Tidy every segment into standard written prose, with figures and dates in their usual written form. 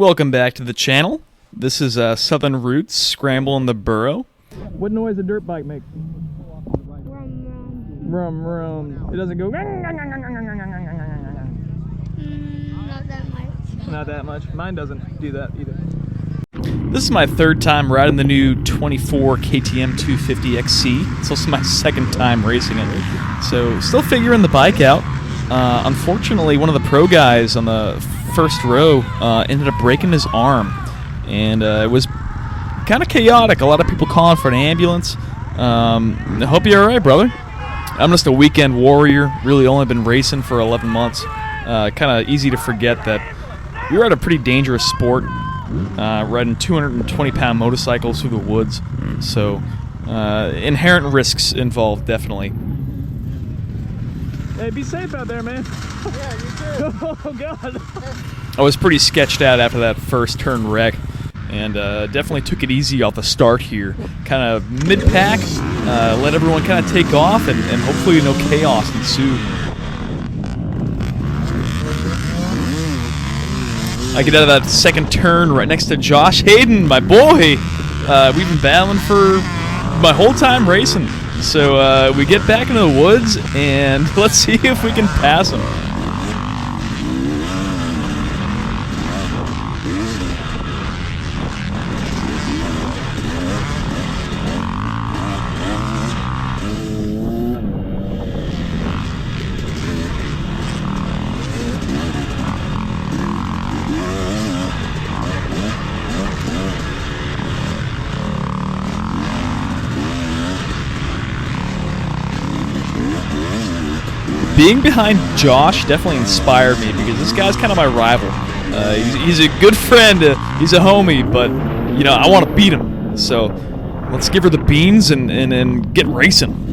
Welcome back to the channel. This is Southern Roots, Scramble in the Boro. What noise a dirt bike make? Rum rum. It doesn't go. Not that much. Not that much. Mine doesn't do that either. This is my third time riding the new 24 KTM 250 XC. It's also my second time racing it. So still figuring the bike out. Unfortunately, one of the pro guys on the first row ended up breaking his arm. And it was kind of chaotic. A lot of people calling for an ambulance. I hope you're alright, brother. I'm just a weekend warrior. Really only been racing for 11 months. Kind of easy to forget that we ride a pretty dangerous sport. Riding 220-pound motorcycles through the woods. So inherent risks involved, definitely. Hey, be safe out there, man. Yeah, you too. Oh, God. I was pretty sketched out after that first turn wreck. And definitely took it easy off the start here. Kind of mid-pack, let everyone kind of take off, and hopefully no chaos ensue. I get out of that second turn right next to Josh Hayden, my boy. We've been battling for my whole time racing. So we get back into the woods, and let's see if we can pass him. Being behind Josh definitely inspired me because this guy's kind of my rival. He's a good friend, he's a homie, but you know I want to beat him. So let's give her the beans and get racing.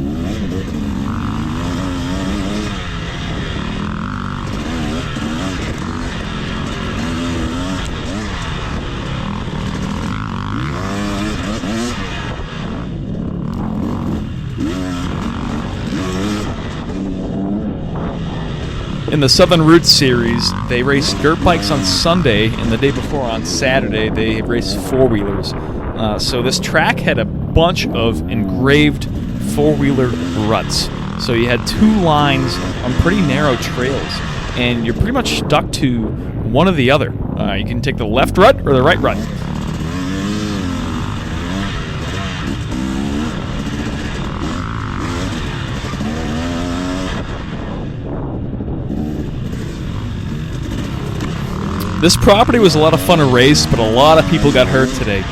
In the Southern Roots series, they race dirt bikes on Sunday, and the day before on Saturday, they race four-wheelers. So this track had a bunch of engraved four-wheeler ruts. So you had two lines on pretty narrow trails, and you're pretty much stuck to one or the other. You can take the left rut or the right rut. This property was a lot of fun to race, but a lot of people got hurt today.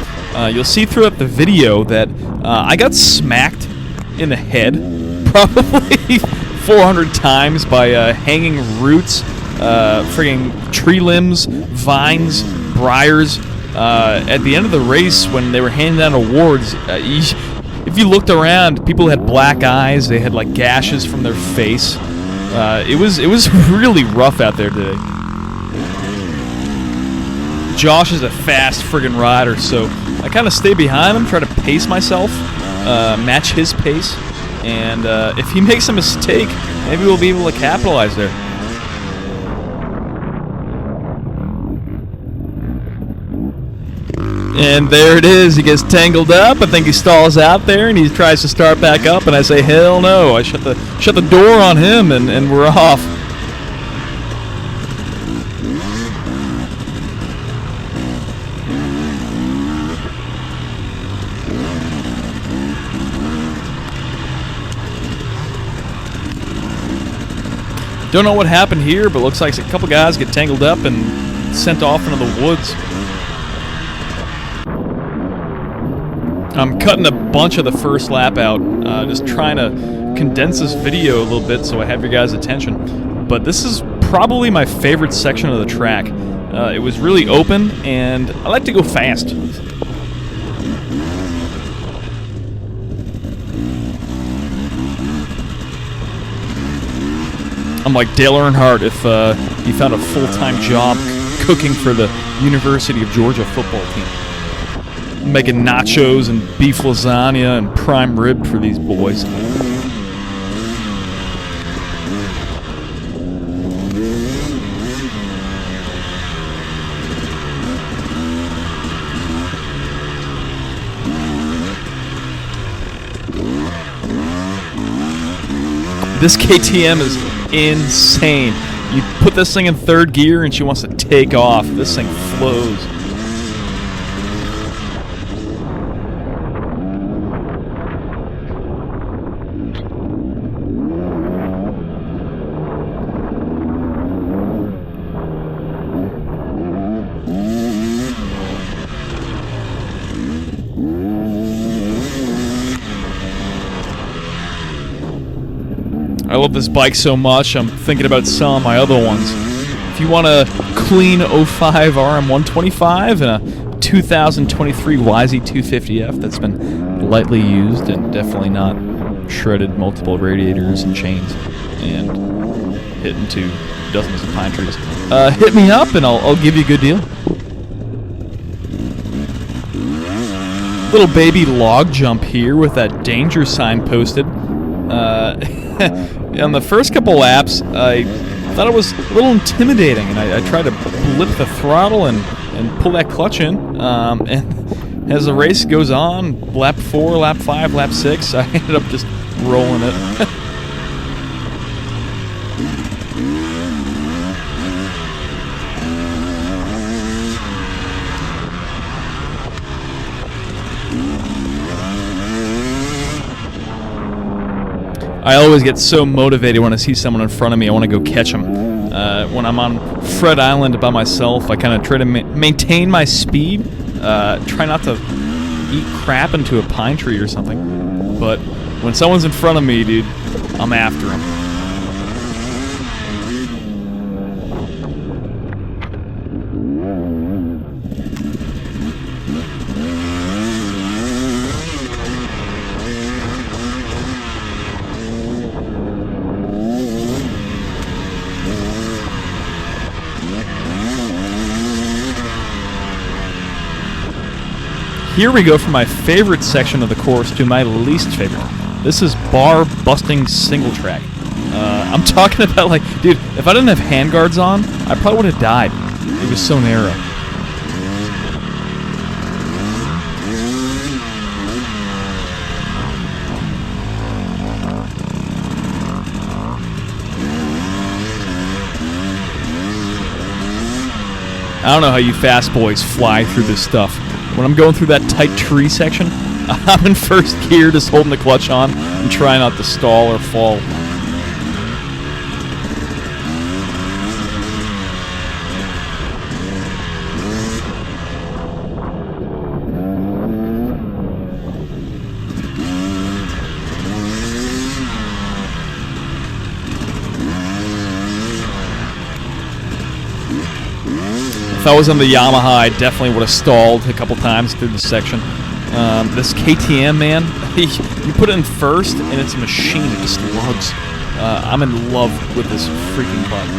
You'll see throughout the video that I got smacked in the head probably 400 times by hanging roots, frigging tree limbs, vines, briars. At the end of the race, when they were handing out awards, if you looked around, people had black eyes. They had like gashes from their face. It was really rough out there today. Josh is a fast friggin' rider, so I kind of stay behind him, try to pace myself, match his pace, and if he makes a mistake, maybe we'll be able to capitalize there. And there it is, he gets tangled up. I think he stalls out there, and he tries to start back up, and I say, hell no. I shut the door on him, and we're off. Don't know what happened here, but looks like a couple guys get tangled up and sent off into the woods. I'm cutting a bunch of the first lap out, just trying to condense this video a little bit so I have your guys' attention. But this is probably my favorite section of the track. It was really open, and I like to go fast. I'm like Dale Earnhardt if he found a full-time job cooking for the University of Georgia football team. Making nachos and beef lasagna and prime rib for these boys. This KTM is insane. You put this thing in third gear and she wants to take off. This thing flows. I love this bike so much, I'm thinking about selling my other ones. If you want a clean 05 RM125 and a 2023 YZ250F that's been lightly used and definitely not shredded multiple radiators and chains and hit into dozens of pine trees, hit me up and I'll give you a good deal. Little baby log jump here with that danger sign posted. On the first couple laps, I thought it was a little intimidating, and I tried to blip the throttle and pull that clutch in. And as the race goes on, lap 4, lap 5, lap 6, I ended up just rolling it. I always get so motivated when I see someone in front of me. I want to go catch them. When I'm on Fred Island by myself, I kind of try to maintain my speed. Try not to eat crap into a pine tree or something. But when someone's in front of me, dude, I'm after them. Here we go from my favorite section of the course to my least favorite. This is bar busting single track. I'm talking about, like, dude, if I didn't have handguards on, I probably would have died. It was so narrow. I don't know how you fast boys fly through this stuff. When I'm going through that tight tree section, I'm in first gear just holding the clutch on and trying not to stall or fall. If I was on the Yamaha, I definitely would have stalled a couple times through this section. This KTM, man, you put it in first, and it's a machine. It just lugs. I'm in love with this freaking bike.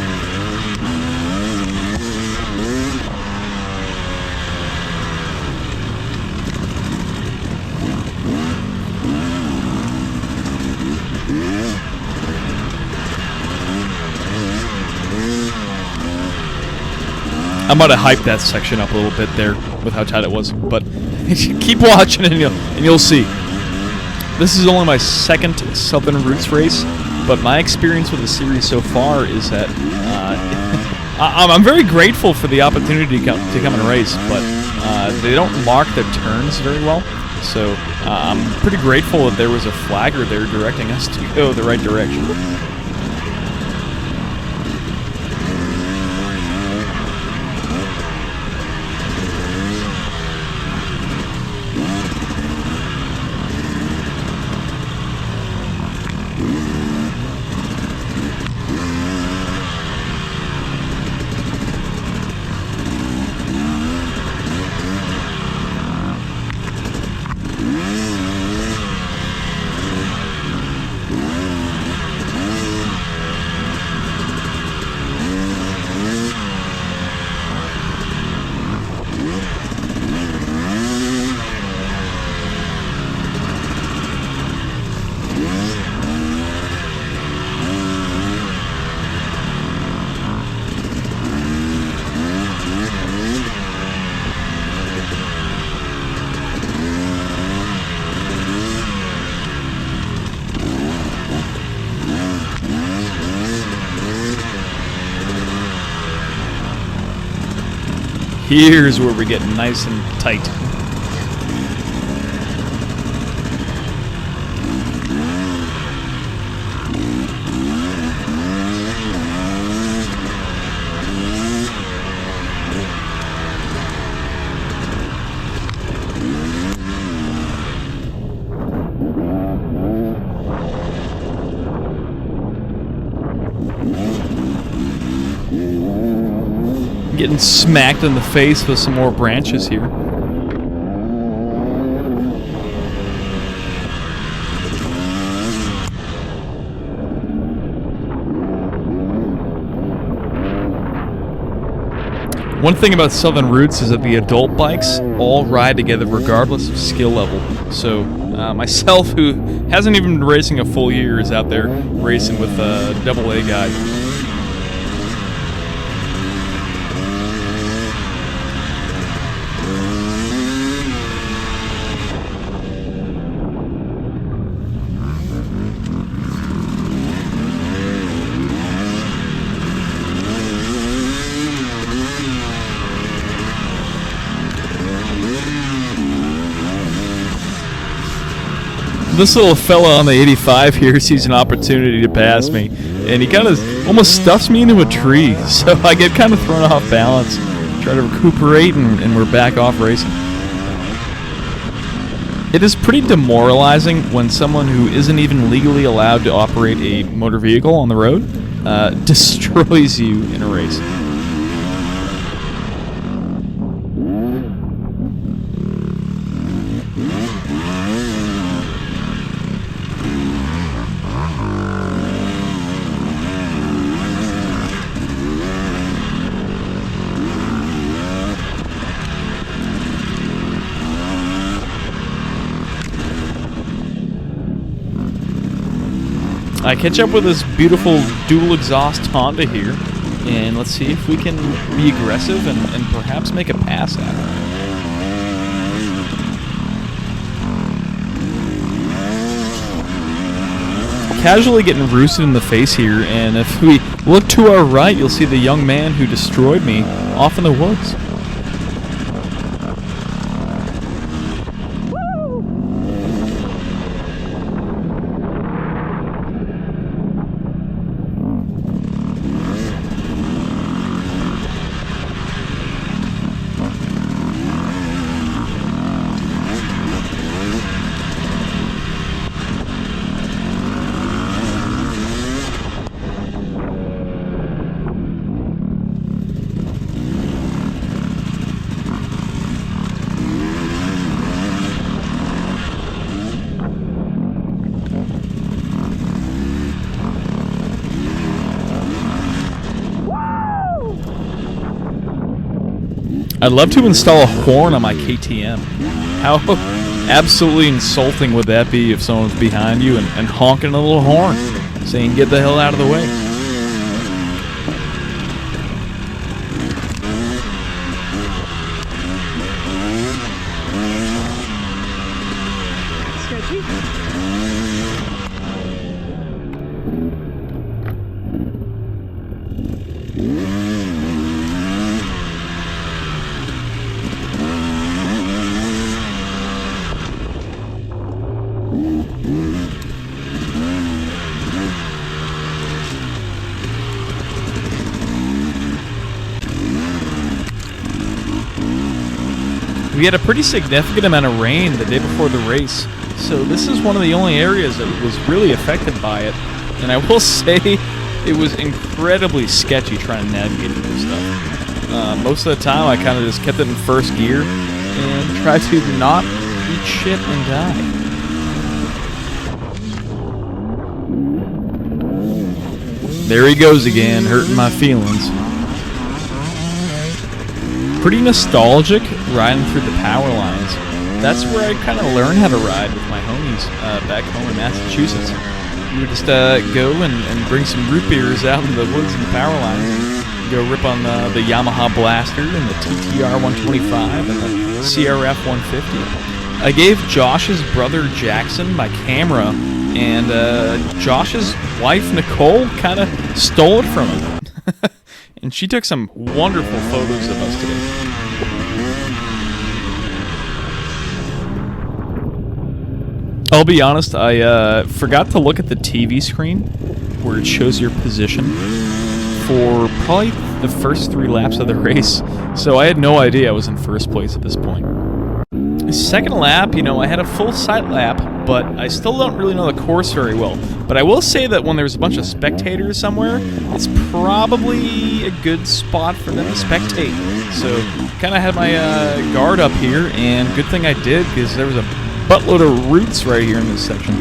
I might have hyped that section up a little bit there with how tight it was, but keep watching and you'll see. This is only my second Southern Roots race, but my experience with the series so far is that I'm very grateful for the opportunity to come and race, but they don't mark their turns very well, so I'm pretty grateful that there was a flagger there directing us to go the right direction. Here's where we get nice and tight. Getting smacked in the face with some more branches here. One thing about Southern Roots is that the adult bikes all ride together regardless of skill level. So myself, who hasn't even been racing a full year, is out there racing with a AA guy. This little fella on the 85 here sees an opportunity to pass me, and he kind of almost stuffs me into a tree, so I get kind of thrown off balance, try to recuperate, and we're back off racing. It is pretty demoralizing when someone who isn't even legally allowed to operate a motor vehicle on the road destroys you in a race. I catch up with this beautiful dual exhaust Honda here, and let's see if we can be aggressive and perhaps make a pass at it. Casually getting roosted in the face here, and if we look to our right, you'll see the young man who destroyed me off in the woods. I'd love to install a horn on my KTM. How absolutely insulting would that be if someone's behind you and honking a little horn, saying get the hell out of the way. We had a pretty significant amount of rain the day before the race, so this is one of the only areas that was really affected by it. And I will say, it was incredibly sketchy trying to navigate through this stuff. Most of the time, I kind of just kept it in first gear and tried to not eat shit and die. There he goes again, hurting my feelings. Pretty nostalgic riding through the power lines. That's where I kind of learned how to ride with my homies back home in Massachusetts. We would just go and bring some root beers out in the woods and the power lines and go rip on the Yamaha Blaster and the TTR 125 and the CRF 150. I gave Josh's brother Jackson my camera, and Josh's wife Nicole kind of stole it from him. And she took some wonderful photos of us today. I'll be honest, I forgot to look at the TV screen where it shows your position for probably the first 3 laps of the race, so I had no idea I was in first place at this point. Second lap, you know, I had a full sight lap, but I still don't really know the course very well. But I will say that when there's a bunch of spectators somewhere, it's probably a good spot for them to spectate. So, kind of had my guard up here, and good thing I did, because there was a buttload of roots right here in this section.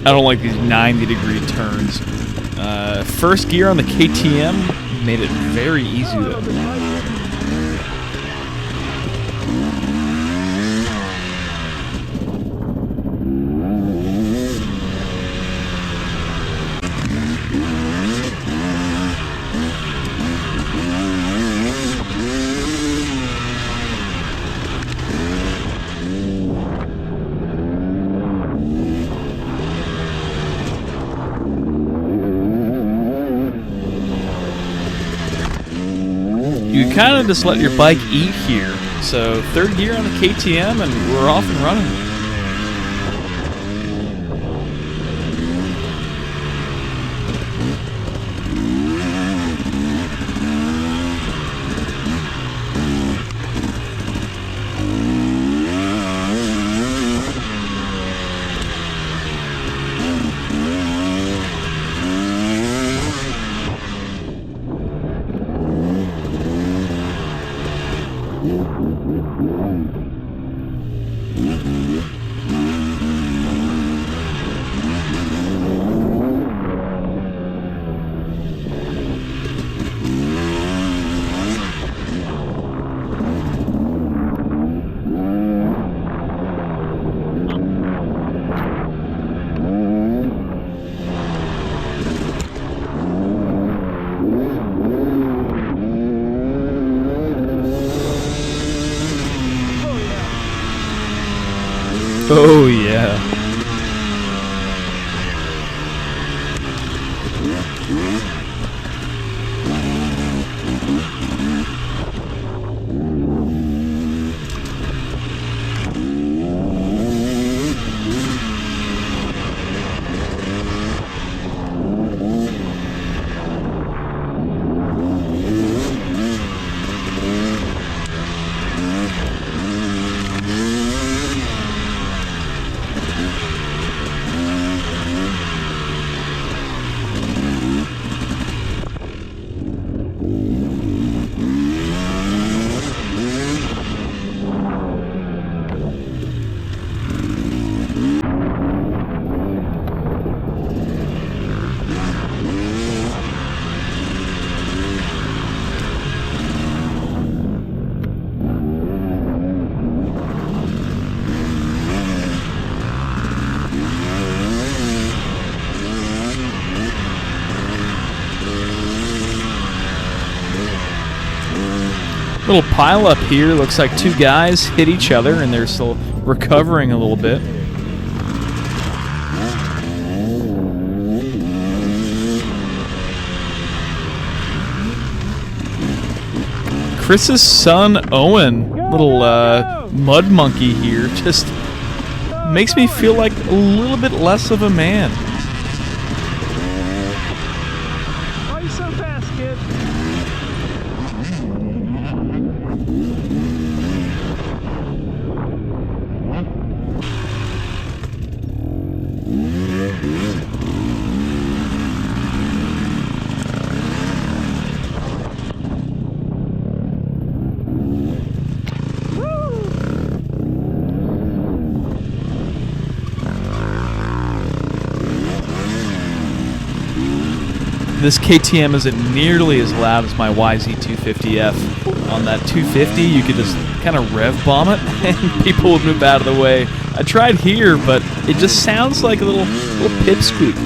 I don't like these 90-degree turns. First gear on the KTM made it very easy though. You kind of just let your bike eat here. So third gear on the KTM and we're off and running. Oh yeah. Little pile up here. Looks like 2 guys hit each other and they're still recovering a little bit. Chris's son Owen, little mud monkey here, just makes me feel like a little bit less of a man. Why are you so fast, kid? This KTM isn't nearly as loud as my YZ250F. On that 250, you could just kind of rev bomb it, and people would move out of the way. I tried here, but it just sounds like a little pipsqueak.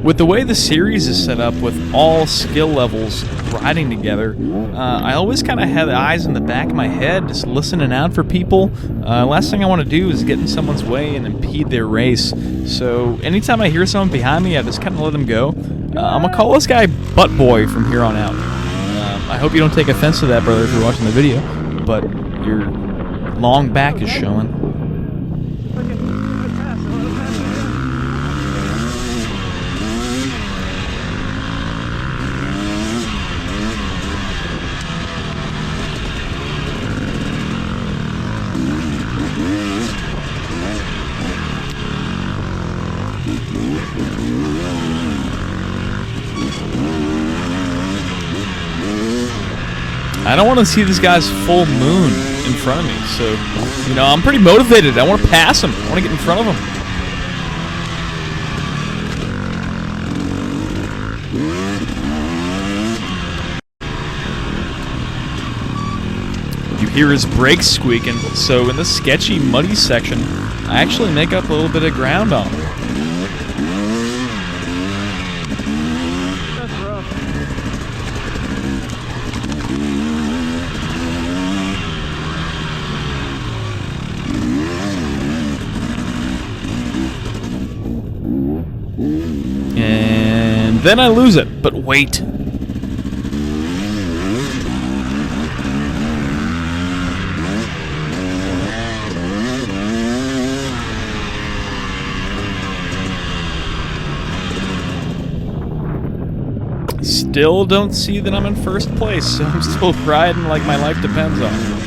With the way the series is set up with all skill levels riding together, I always kind of have the eyes in the back of my head just listening out for people. Last thing I want to do is get in someone's way and impede their race. So anytime I hear someone behind me, I just kind of let them go. I'm going to call this guy Butt Boy from here on out. I hope you don't take offense to that, brother, if you're watching the video, but your long back is showing. I don't want to see this guy's full moon in front of me, so, you know, I'm pretty motivated. I want to pass him. I want to get in front of him. You hear his brakes squeaking, so in this sketchy, muddy section, I actually make up a little bit of ground on him. And then I lose it, but wait. Still don't see that I'm in first place, so I'm still riding like my life depends on it.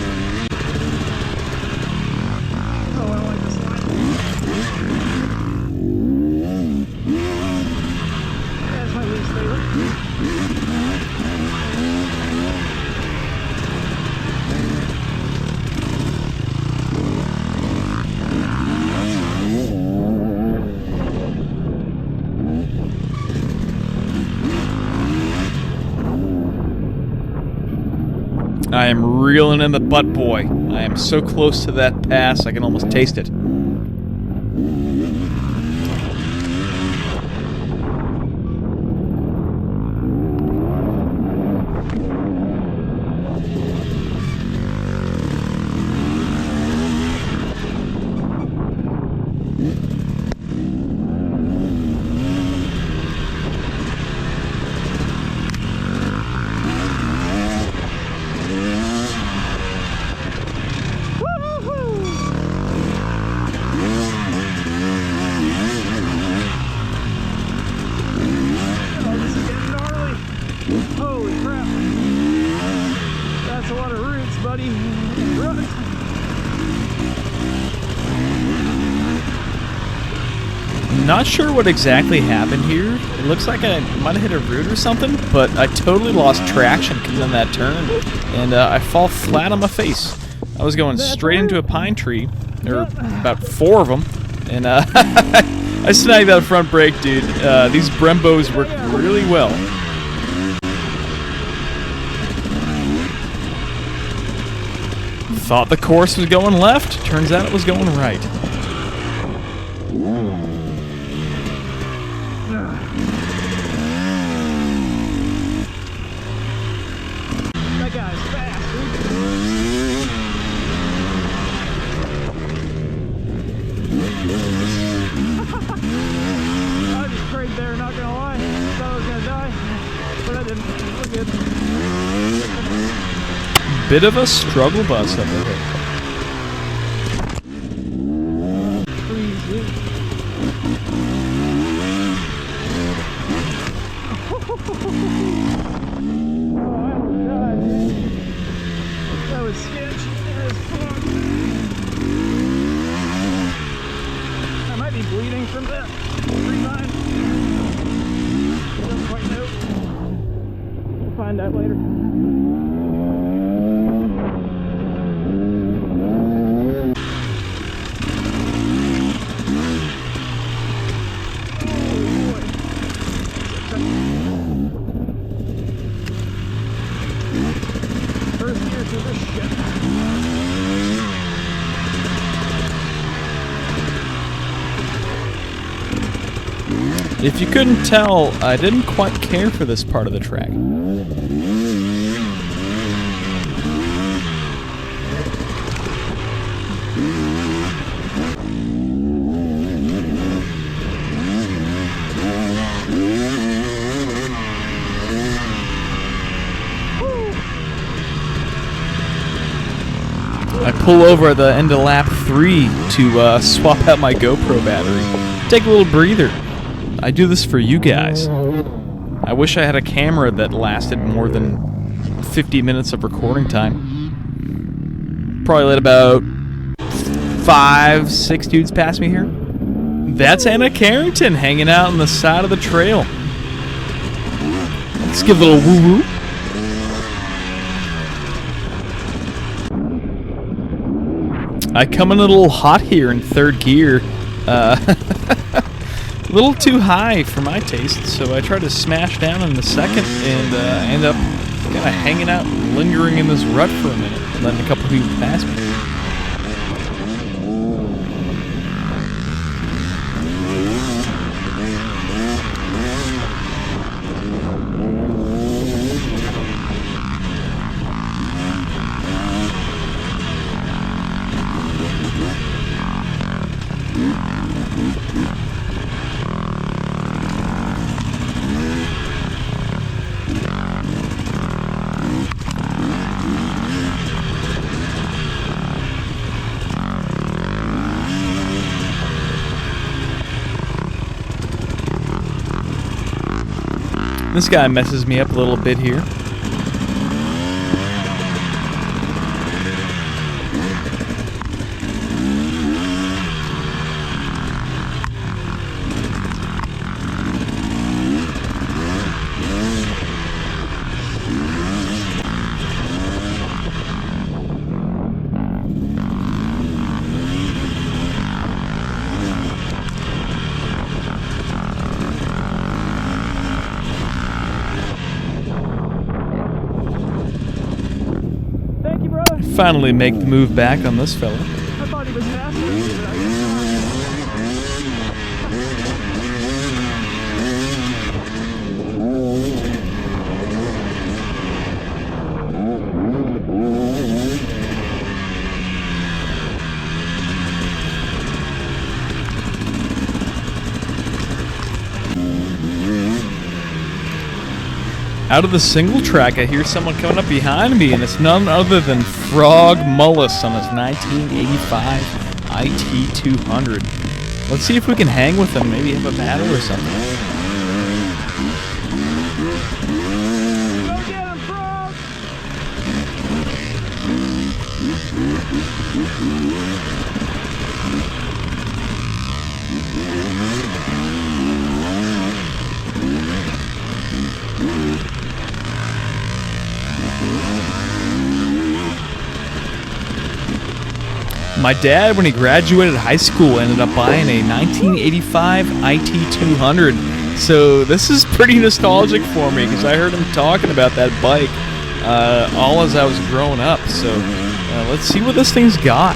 I am reeling in the Butt Boy. I am so close to that pass, I can almost taste it. Not sure what exactly happened here. It looks like I might have hit a root or something, but I totally lost traction coming in that turn, and I fall flat on my face. I was going straight into a pine tree. There were about 4 of them, and I snagged that front brake, dude. These Brembos work really well. Thought the course was going left. Turns out it was going right. That guy's fast, I was just straight there, not gonna lie. Thought I was gonna die, but I didn't. We're good. Bit of a struggle bus up there. ditch as fuck. I might be bleeding from that revive. Don't quite know. We'll find out later. First gear to this shit. If you couldn't tell, I didn't quite care for this part of the track. I pull over at the end of lap 3 to swap out my GoPro battery. Take a little breather. I do this for you guys. I wish I had a camera that lasted more than 50 minutes of recording time. Probably let about 5, 6 dudes pass me here. That's Anna Carrington hanging out on the side of the trail. Let's give a little woo-woo. I come in a little hot here in third gear. A little too high for my taste, so I try to smash down in the second and end up kind of hanging out, lingering in this rut for a minute, and letting a couple people pass me. This guy messes me up a little bit here. Finally make the move back on this fella. I thought he was faster than me, but I guess Out of the single track, I hear someone coming up behind me, and it's none other than Frog Mullis on his 1985 IT200. Let's see if we can hang with him, maybe have a battle or something. go get him, Frog! My dad, when he graduated high school, ended up buying a 1985 IT200. So this is pretty nostalgic for me because I heard him talking about that bike all as I was growing up. So let's see what this thing's got.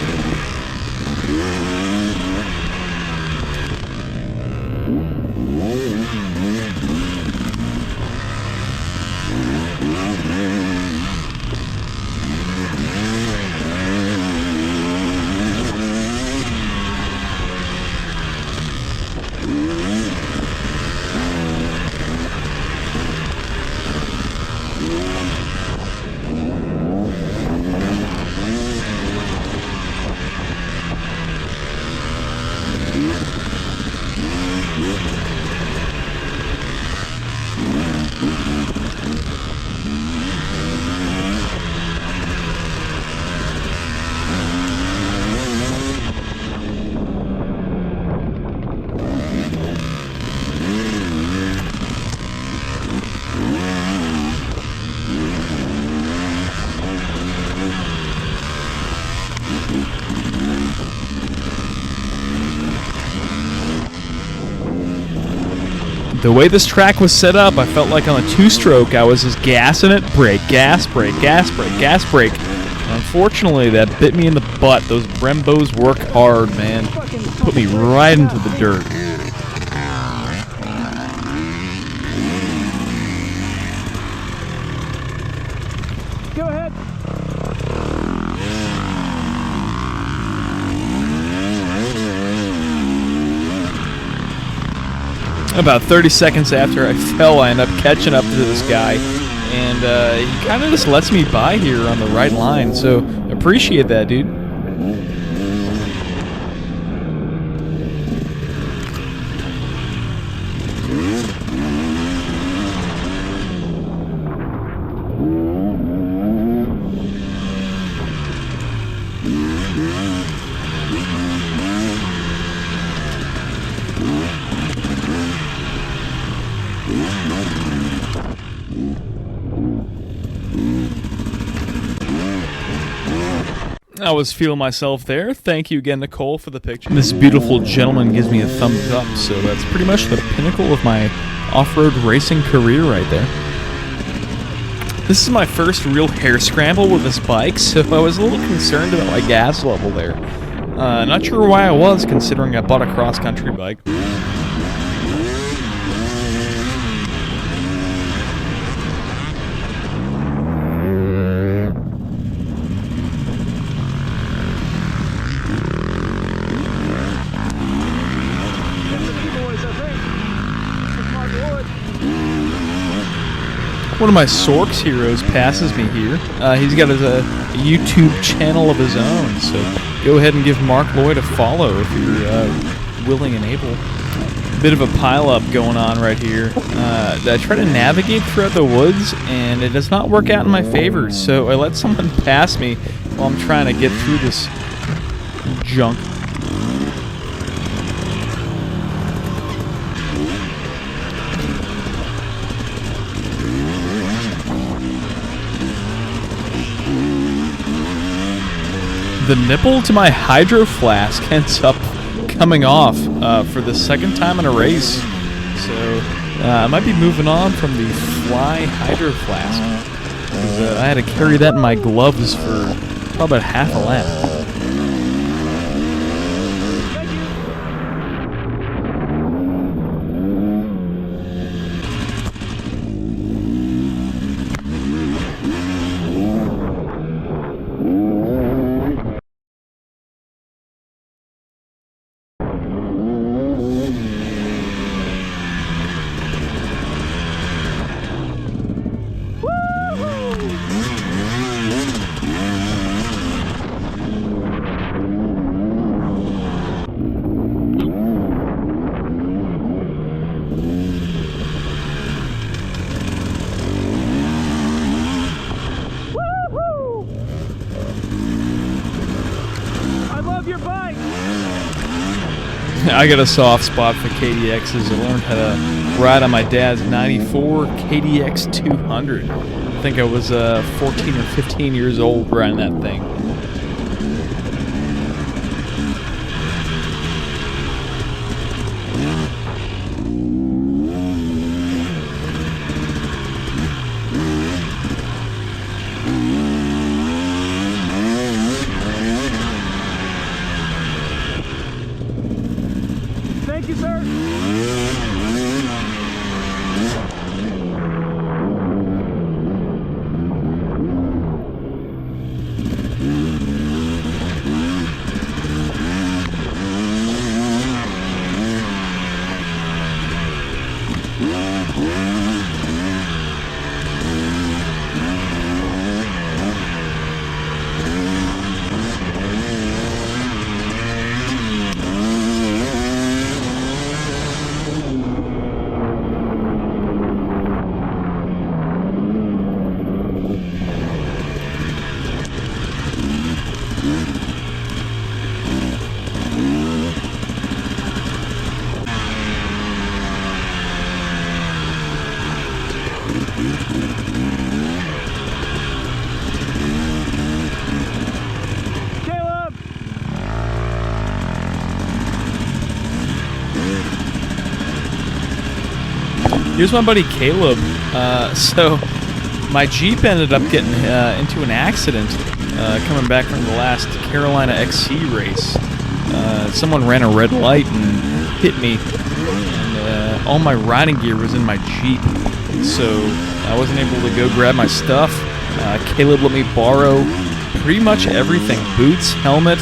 The way this track was set up, I felt like on a two-stroke, I was just gassing it, brake, gas, brake, gas, brake, gas, brake. Unfortunately, that bit me in the butt. Those Brembos work hard, man. Put me right into the dirt. Go ahead. About 30 seconds after I fell, I end up catching up to this guy, and he kind of just lets me by here on the right line, so appreciate that, dude. I was feeling myself there. Thank you again, Nicole, for the picture. This beautiful gentleman gives me a thumbs up, so that's pretty much the pinnacle of my off-road racing career right there. This is my first real hair scramble with this bike, so I was a little concerned about my gas level there. Not sure why I was, considering I bought a cross-country bike. One of my Sorks heroes passes me here. He's got a YouTube channel of his own, so go ahead and give Mark Lloyd a follow if you're willing and able. Bit of a pile-up going on right here. I try to navigate throughout the woods, and it does not work out in my favor, so I let someone pass me while I'm trying to get through this junk. The nipple to my hydro flask ends up coming off for the second time in a race. So I might be moving on from the Fly Hydro Flask. I had to carry that in my gloves for probably about half a lap. I got a soft spot for KDXs. I learned how to ride on my dad's 94 KDX 200. I think I was 14 or 15 years old riding that thing. Thank you, sir. Here's my buddy Caleb. So my Jeep ended up getting into an accident coming back from the last Carolina XC race. Someone ran a red light and hit me, and all my riding gear was in my Jeep, so I wasn't able to go grab my stuff. Caleb let me borrow pretty much everything: boots, helmet,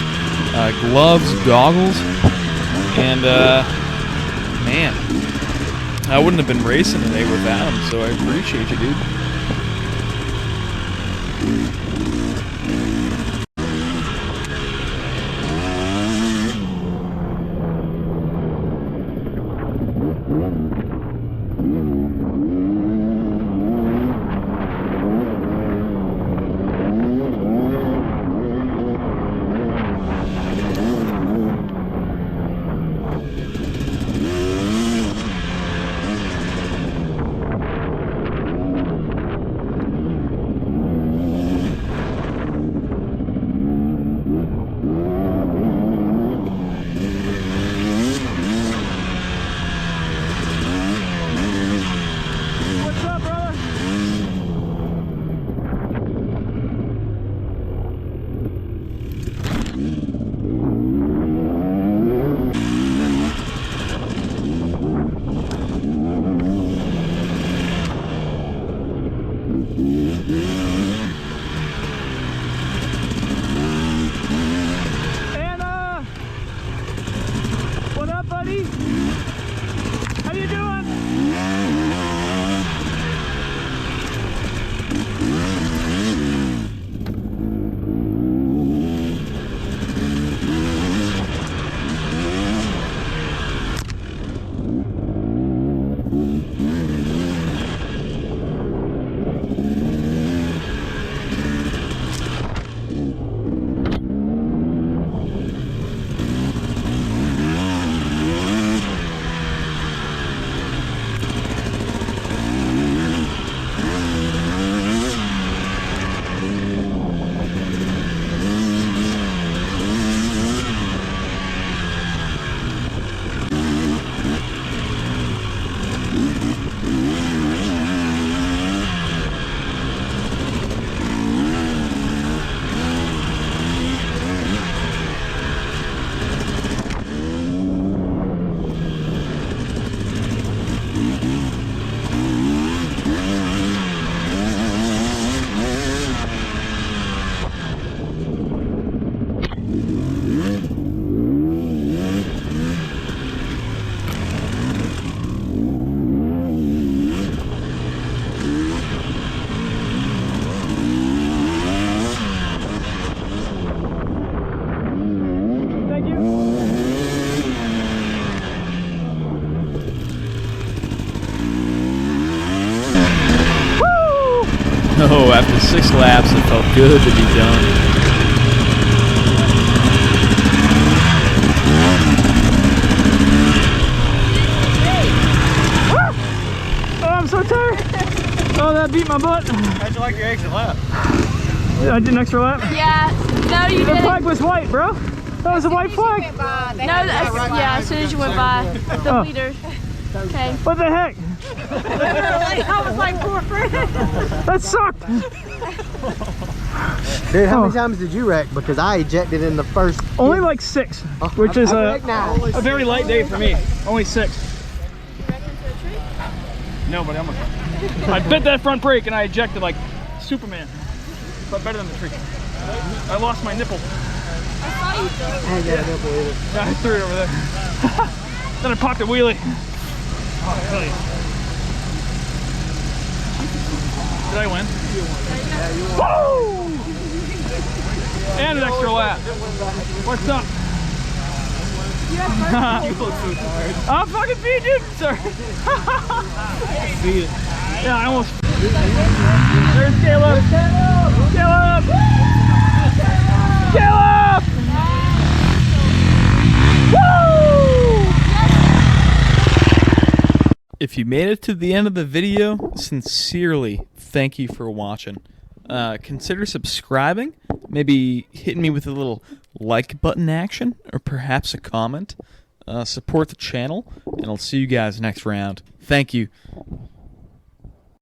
gloves, goggles, and man, I wouldn't have been racing today without him, so I appreciate you, dude. What up, buddy? How you doing? Oh, after 6 laps, it felt good to be done. Oh, I'm so tired. Oh, that beat my butt. How'd you like your exit lap? Yeah, I did an extra lap. Yeah. No, you The didn't. flag was white, bro. That was a white flag. No, yeah, as soon as you went by the leader. Okay. What the heck? I was like, poor friend. That sucked. Dude, how many times did you wreck? Because I ejected in the first. Only like 6, which is a very light day for me. Only 6. No, but I bit that front brake and I ejected like Superman, but better than the tree. I lost my nipple. I ain't got a nipple either. Yeah, I threw it over there. Then I popped a wheelie. Oh, hell yeah. Did I win? Yeah, you won. Woo! And an extra lap. What's up? You look so tired. I'm fucking beat you, sir. Beat it. Yeah, I almost. There's Caleb. Caleb. Caleb. Woo! If you made it to the end of the video, sincerely, thank you for watching. Consider subscribing, maybe hitting me with a little like button action, or perhaps a comment. Support the channel, and I'll see you guys next round. Thank you.